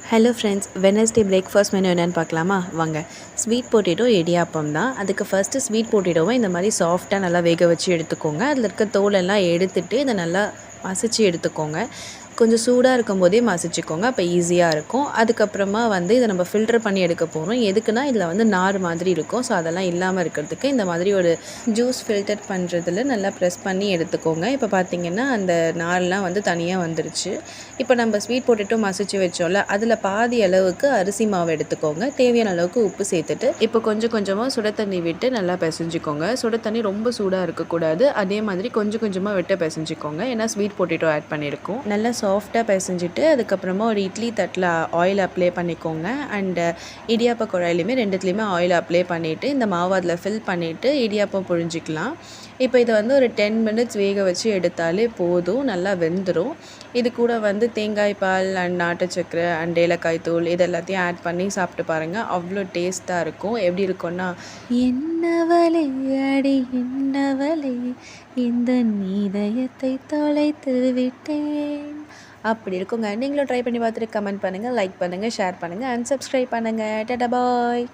Hello friends, Wednesday breakfast menu என்னென்னு பார்க்கலாமா? வாங்க. ஸ்வீட் பொட்டேட்டோ இடியாப்பம் தான். அதுக்கு ஃபஸ்ட்டு ஸ்வீட் பொட்டேட்டோவை இந்த மாதிரி சாஃப்டாக நல்லா வேக வச்சு எடுத்துக்கோங்க. அதில் இருக்க தோலெல்லாம் எடுத்துட்டு இதை நல்லா மசிச்சு எடுத்துக்கோங்க. கொஞ்சம் சூடாக இருக்கும்போதே மசிச்சுக்கோங்க, அப்போ ஈஸியாக இருக்கும். அதுக்கப்புறமா இதை நம்ம ஃபில்டர் பண்ணி எடுக்க போகிறோம். எதுக்குன்னா இதில் நார் மாதிரி இருக்கும். ஸோ அதெல்லாம் இல்லாமல் இருக்கிறதுக்கு இந்த மாதிரி ஒரு ஜூஸ் ஃபில்டர் பண்ணுறதுல நல்லா ப்ரெஸ் பண்ணி எடுத்துக்கோங்க. இப்போ பார்த்திங்கன்னா அந்த நார்லாம் தனியாக வந்துருச்சு. இப்போ நம்ம ஸ்வீட் பொட்டேட்டோ மசிச்சு வச்சோம்ல, அதில் பாதி அளவுக்கு அரிசி மாவு எடுத்துக்கோங்க. தேவையான அளவுக்கு உப்பு சேர்த்துட்டு இப்போ கொஞ்சம் கொஞ்சமாக சுட தண்ணி விட்டு நல்லா பிசைஞ்சிக்கோங்க. சுட தண்ணி ரொம்ப சூடாக இருக்கக்கூடாது. அதே மாதிரி கொஞ்சம் கொஞ்சமாக விட்டு பிசைஞ்சிக்கோங்க. ஏன்னா ஸ்வீட் பொட்டேட்டோ ஆட் பண்ணியிருக்கோம். நல்லா சாஃப்டாக பிசைஞ்சிட்டு அதுக்கப்புறமா ஒரு இட்லி தட்டில் ஆயில் அப்ளை பண்ணிக்கோங்க. அண்டு இடியாப்ப குழாயிலையுமே ரெண்டுத்துலேயுமே ஆயில் அப்ளை பண்ணிவிட்டு இந்த மாவு அதில் ஃபில் பண்ணிவிட்டு இடியாப்பம் புழிஞ்சிக்கலாம். இப்போ இதை ஒரு 10 மினிட்ஸ் வேக வச்சு எடுத்தாலே போதும், நல்லா வெந்துடும். இது கூட தேங்காய் பால் அண்ட் நாட்டு சக்கரை அண்ட் ஏலக்காய் தூள் இது எல்லாத்தையும் ஆட் பண்ணி சாப்பிட்டு பாருங்கள். அவ்வளோ டேஸ்ட்டாக இருக்கும். எப்படி இருக்கும்னா, என்னவளே அடி என்னவளே இந்த நீதயத்தை தொலைத்து விட்டேன் அப்படி இருக்குங்க. நீங்களும் ட்ரை பண்ணி பார்த்துட்டு கமெண்ட் பண்ணுங்கள், லைக் பண்ணுங்கள், ஷேர் பண்ணுங்கள் அண்ட் சப்ஸ்கிரைப் பண்ணுங்கள். டாடா பாய்.